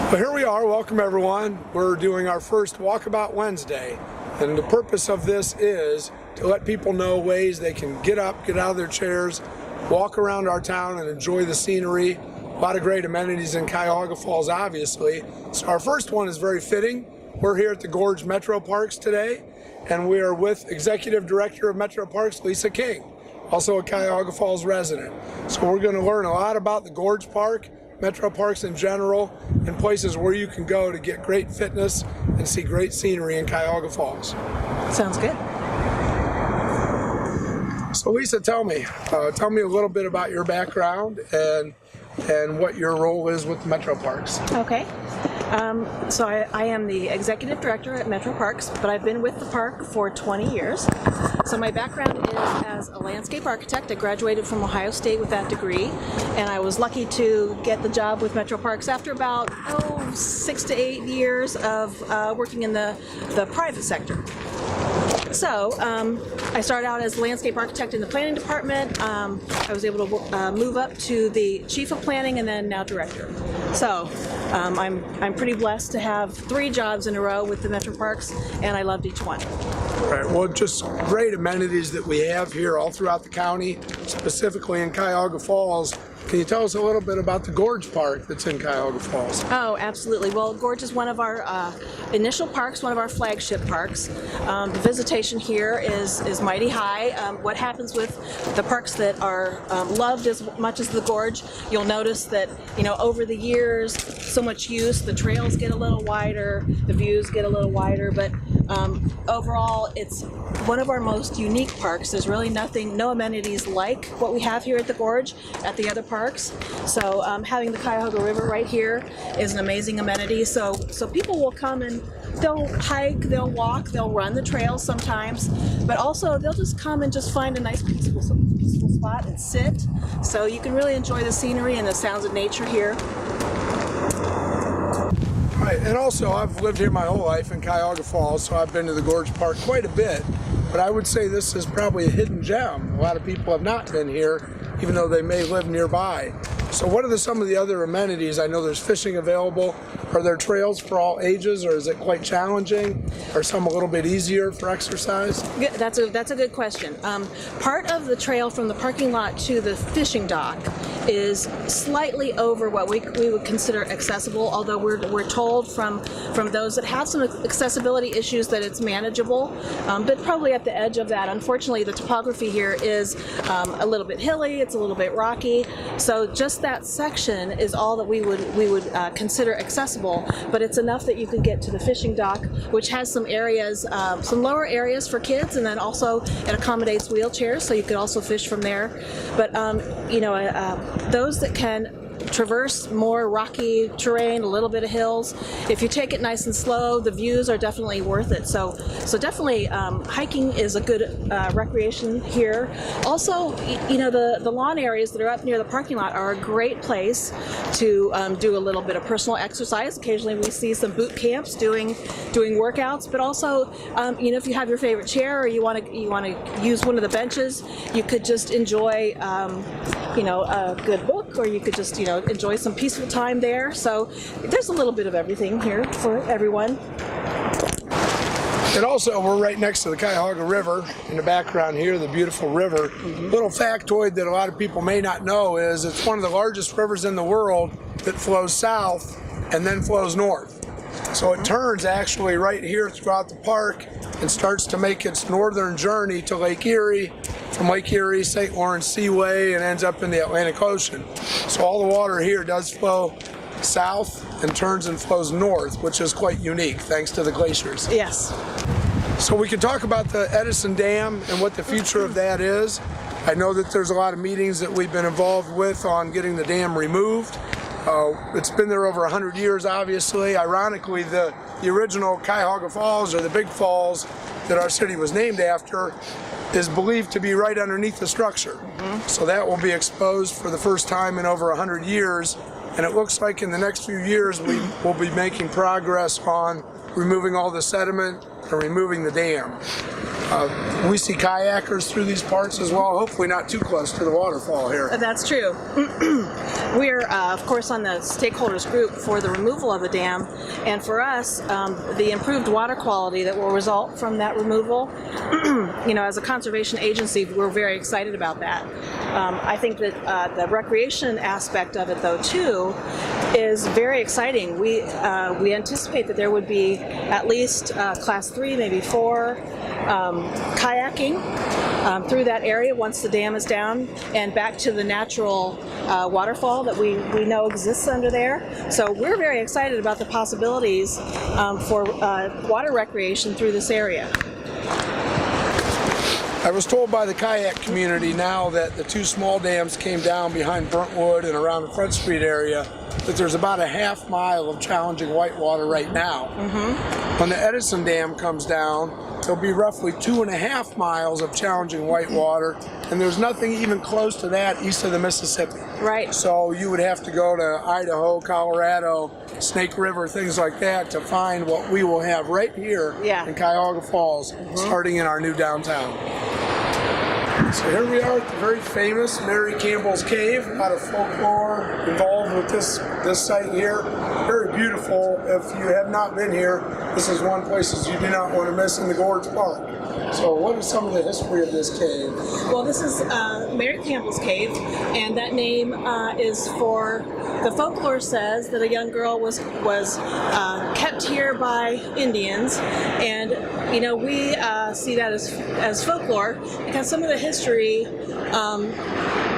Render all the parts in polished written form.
Well, here we are. Welcome, everyone. We're doing our first Walkabout Wednesday, and the purpose of this is to let people know ways they can get up, get out of their chairs, walk around our town and enjoy the scenery. A lot of great amenities in Cuyahoga Falls, obviously. So our first one is very fitting. We're here at the Gorge Metro Parks today, and we are with Executive Director of Metro Parks, Lisa King, also a Cuyahoga Falls resident. So we're going to learn a lot about the Gorge Park, Metro Parks in general, and places where you can go to get great fitness and see great scenery in Cuyahoga Falls. Sounds good. So Lisa, tell me a little bit about your background and what your role is with Metro Parks. Okay. So I am the Executive Director at Metro Parks, but I've been with the park for 20 years. So my background is as a landscape architect. I graduated from Ohio State with that degree, and I was lucky to get the job with Metro Parks after about 6 to 8 years of working in the private sector. So I started out as landscape architect in the planning department. I was able to move up to the chief of planning and then now director. So I'm pretty blessed to have 3 jobs in a row with the Metro Parks, and I loved each one. Right. Well, just great amenities that we have here all throughout the county, specifically in Cuyahoga Falls. Can you tell us a little bit about the Gorge Park that's in Cuyahoga Falls? Oh, absolutely. Well, Gorge is one of our initial parks, one of our flagship parks. The visitation here is mighty high. What happens with the parks that are loved as much as the Gorge, you'll notice that, over the years, so much use, the trails get a little wider, the views get a little wider, but overall, it's one of our most unique parks. There's really no amenities like what we have here at the Gorge at the other parks. So having the Cuyahoga River right here is an amazing amenity. So people will come and they'll hike, they'll walk, they'll run the trails sometimes, but also they'll just come and just find a nice peaceful spot and sit. So you can really enjoy the scenery and the sounds of nature here. Right, and also I've lived here my whole life in Cuyahoga Falls, so I've been to the Gorge Park quite a bit, but I would say this is probably a hidden gem. A lot of people have not been here, even though they may live nearby. So what are some of the other amenities? I know there's fishing available. Are there trails for all ages, or is it quite challenging? Are some a little bit easier for exercise? That's a good question. Part of the trail from the parking lot to the fishing dock is slightly over what we would consider accessible, although we're told from those that have some accessibility issues that it's manageable, but probably at the edge of that. Unfortunately, the topography here is a little bit hilly, it's a little bit rocky, so just that section is all that we would consider accessible, but it's enough that you can get to the fishing dock, which has some areas, some lower areas for kids, and then also it accommodates wheelchairs, so you could also fish from there. But those that can traverse more rocky terrain, a little bit of hills, if you take it nice and slow, the views are definitely worth it. So definitely hiking is a good recreation here. Also, the lawn areas that are up near the parking lot are a great place to do a little bit of personal exercise. Occasionally we see some boot camps doing workouts, but also if you have your favorite chair or you want to use one of the benches, you could just enjoy a good book, or you could just enjoy some peaceful time there. So there's a little bit of everything here for everyone. And also, we're right next to the Cuyahoga River in the background here, the beautiful river. Little factoid that a lot of people may not know is it's one of the largest rivers in the world that flows south and then flows north. So it turns actually right here throughout the park and starts to make its northern journey to Lake Erie, from Lake Erie, St. Lawrence Seaway, and ends up in the Atlantic Ocean. So all the water here does flow south and turns and flows north, which is quite unique thanks to the glaciers. Yes. So we can talk about the Edison Dam and what the future of that is. I know that there's a lot of meetings that we've been involved with on getting the dam removed. It's been there over 100 years, obviously. Ironically, the original Cuyahoga Falls, or the big falls that our city was named after, is believed to be right underneath the structure. So that will be exposed for the first time in over 100 years, and it looks like in the next few years we will be making progress on removing all the sediment and removing the dam. We see kayakers through these parks as well, hopefully not too close to the waterfall here. That's true. We're, of course, on the stakeholders group for the removal of the dam, and for us, the improved water quality that will result from that removal, as a conservation agency, we're very excited about that. I think that the recreation aspect of it, though, too, is very exciting. We anticipate that there would be at least class 3, maybe 4 kayaking through that area once the dam is down and back to the natural waterfall that we know exists under there. So we're very excited about the possibilities for water recreation through this area. I was told by the kayak community now that the 2 small dams came down behind Brentwood and around the Front Street area, that there's about a half mile of challenging whitewater right now. When the Edison Dam comes down, there'll be roughly 2.5 miles of challenging whitewater, and there's nothing even close to that east of the Mississippi. Right. So you would have to go to Idaho, Colorado, Snake River, things like that to find what we will have right here in Cuyahoga Falls, starting in our new downtown. So here we are at the very famous Mary Campbell's Cave. A lot of folklore involved with this site here. Very beautiful. If you have not been here, this is one place you do not want to miss in the Gorgs Park. So what is some of the history of this cave? Well, this is Mary Campbell's Cave, and that name is for, the folklore says that a young girl was kept here by Indians, and we see that as folklore because some of the history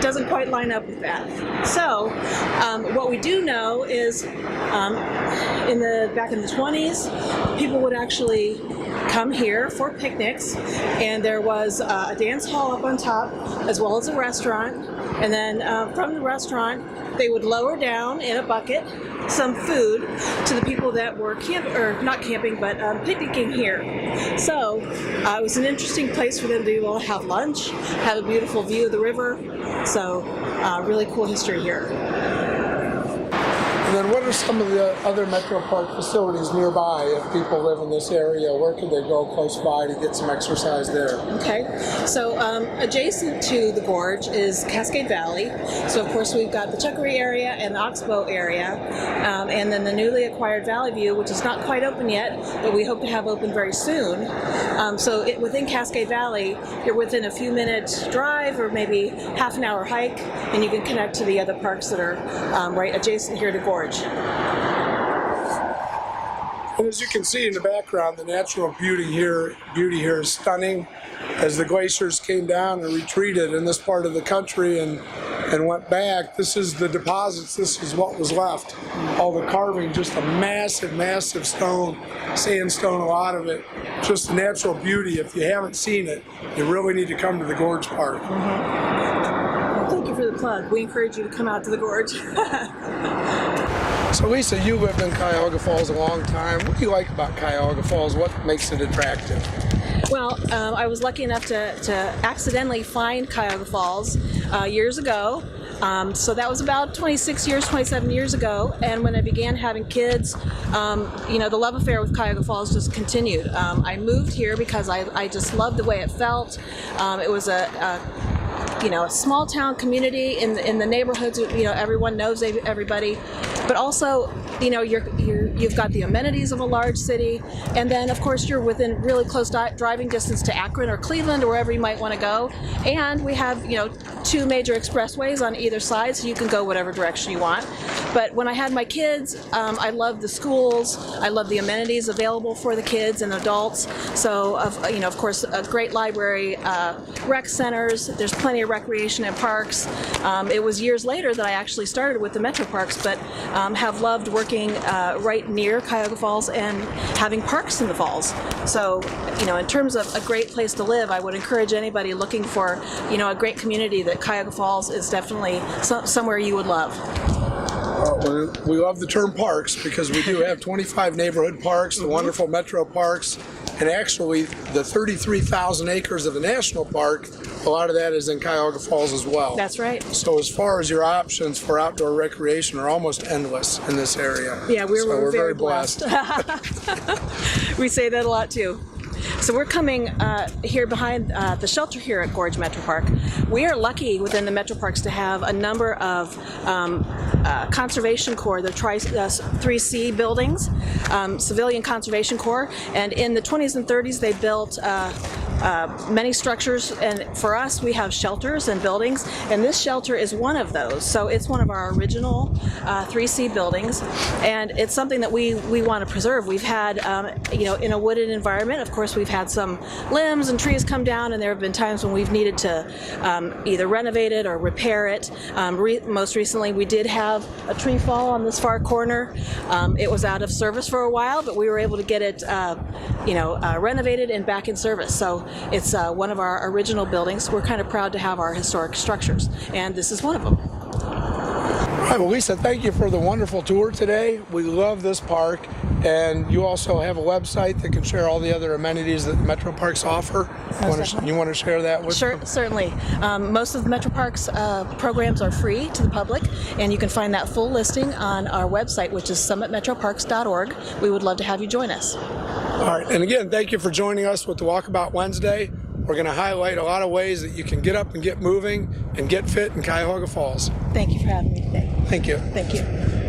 doesn't quite line up with that. So what we do know is back in the 20s, people would actually come here for picnics, and there was a dance hall up on top as well as a restaurant, and then from the restaurant they would lower down in a bucket some food to the people that were not camping, but picnicking here. So it was an interesting place for them to be able to have lunch, have a beautiful view of the river. So really cool history here. And then what are some of the other Metro Park facilities nearby? If people live in this area, where could they go close by to get some exercise there? Okay, so adjacent to the gorge is Cascade Valley. So of course we've got the Chuckery area and the Oxbow area, and then the newly acquired Valley View, which is not quite open yet, but we hope to have open very soon. Within Cascade Valley, you're within a few minutes drive or maybe half an hour hike, and you can connect to the other parks that are right adjacent here to Gorge. And as you can see in the background, the natural beauty here is stunning. As the glaciers came down and retreated in this part of the country and went back, this is the deposits, this is what was left. All the carving, just a massive, massive stone, sandstone, a lot of it. Just the natural beauty. If you haven't seen it, you really need to come to the Gorge Park. Thank you for the plug. We encourage you to come out to the gorge. So Lisa, you lived in Cuyahoga Falls a long time. What do you like about Cuyahoga Falls? What makes it attractive? Well, I was lucky enough to accidentally find Cuyahoga Falls years ago. So that was about 27 years ago. And when I began having kids, the love affair with Cuyahoga Falls just continued. I moved here because I just loved the way it felt. It was a small town community in the neighborhoods. Everyone knows everybody, but also, you've got the amenities of a large city, and then of course you're within really close driving distance to Akron or Cleveland or wherever you might want to go. And we have 2 major expressways on either side, so you can go whatever direction you want. But when I had my kids, I loved the schools. I loved the amenities available for the kids and adults. So of course, a great library, rec centers. There's plenty of recreation and parks. It was years later that I actually started with the Metro Parks, but have loved working right near Cuyahoga Falls and having parks in the falls. So, in terms of a great place to live, I would encourage anybody looking for, a great community that Cuyahoga Falls is definitely somewhere you would love. We love the term parks because we do have 25 neighborhood parks, the wonderful Metro Parks, and actually the 33,000 acres of the national park, a lot of that is in Cuyahoga Falls as well. That's right. So as far as your options for outdoor recreation are almost endless in this area. Yeah, we're very blessed. We say that a lot too. So we're coming here behind the shelter here at Gorge Metro Park. We are lucky within the Metro Parks to have a number of Conservation Corps, the 3C buildings, Civilian Conservation Corps, and in the 20s and 30s they built many structures, and for us we have shelters and buildings, and this shelter is one of those. So it's one of our original 3C buildings, and it's something that we want to preserve. We've had, in a wooded environment, of course, we've had some limbs and trees come down, and there have been times when we've needed to either renovate it or repair it. Most recently, we did have a tree fall on this far corner. It was out of service for a while, but we were able to get it, renovated and back in service. So it's one of our original buildings. We're kind of proud to have our historic structures, and this is one of them. All right, well, Lisa, thank you for the wonderful tour today. We love this park, and you also have a website that can share all the other amenities that the Metro Parks offer. You want to share that with them? Certainly. Most of the Metro Parks programs are free to the public, and you can find that full listing on our website, which is summitmetroparks.org. We would love to have you join us. All right, and again, thank you for joining us with the Walkabout Wednesday. We're going to highlight a lot of ways that you can get up and get moving and get fit in Cuyahoga Falls. Thank you for having me today. Thank you. Thank you.